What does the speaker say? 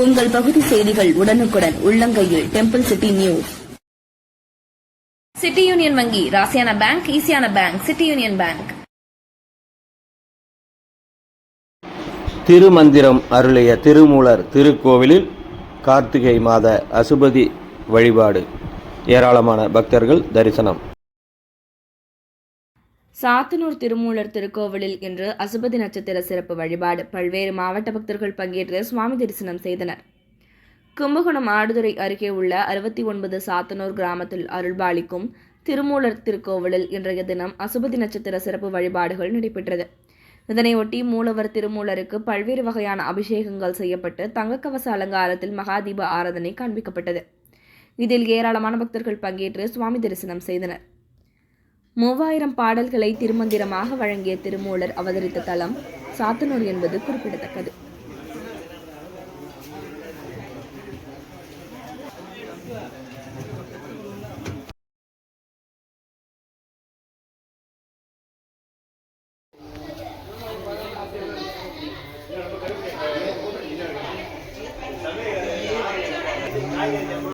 உங்கள் பகுதி செய்திகள் உடனுக்குடன் உள்ளங்கையில் temple city news. City union வங்கி ராசியான பேங்க், ஈஸியான bank city union bank. Thirumanthiram அருளிய திருமூலர் திருக்கோவிலில் கார்த்திகை மாத அசுபதி வழிபாடு. ஏராளமான பக்தர்கள் தரிசனம். சாத்தனூர் திருமூலர் திருக்கோவிலில் இன்று அசுபதி நட்சத்திர சிறப்பு வழிபாடு. பல்வேறு மாவட்ட பக்தர்கள் பங்கேற்று சுவாமி தரிசனம் செய்தனர். கும்பகோணம் ஆடுதுறை அருகே உள்ள 69 சாத்தனூர் கிராமத்தில் அருள்பாலிக்கும் திருமூலர் திருக்கோவிலில் இன்றைய தினம் அசுபதி நட்சத்திர சிறப்பு வழிபாடுகள் நடைபெற்றது. இதனையொட்டி மூலவர் திருமூலருக்கு பல்வேறு வகையான அபிஷேகங்கள் செய்யப்பட்டு தங்கக்கவச அலங்காரத்தில் மகாதீப ஆராதனை காண்பிக்கப்பட்டது. இதில் ஏராளமான பக்தர்கள் பங்கேற்று சுவாமி தரிசனம் செய்தனர். 3000 பாடல்களை திருமந்திரமாக வழங்கிய திருமூலர் அவதரித்த தலம் சாத்தனூர் என்பது குறிப்பிடத்தக்கது.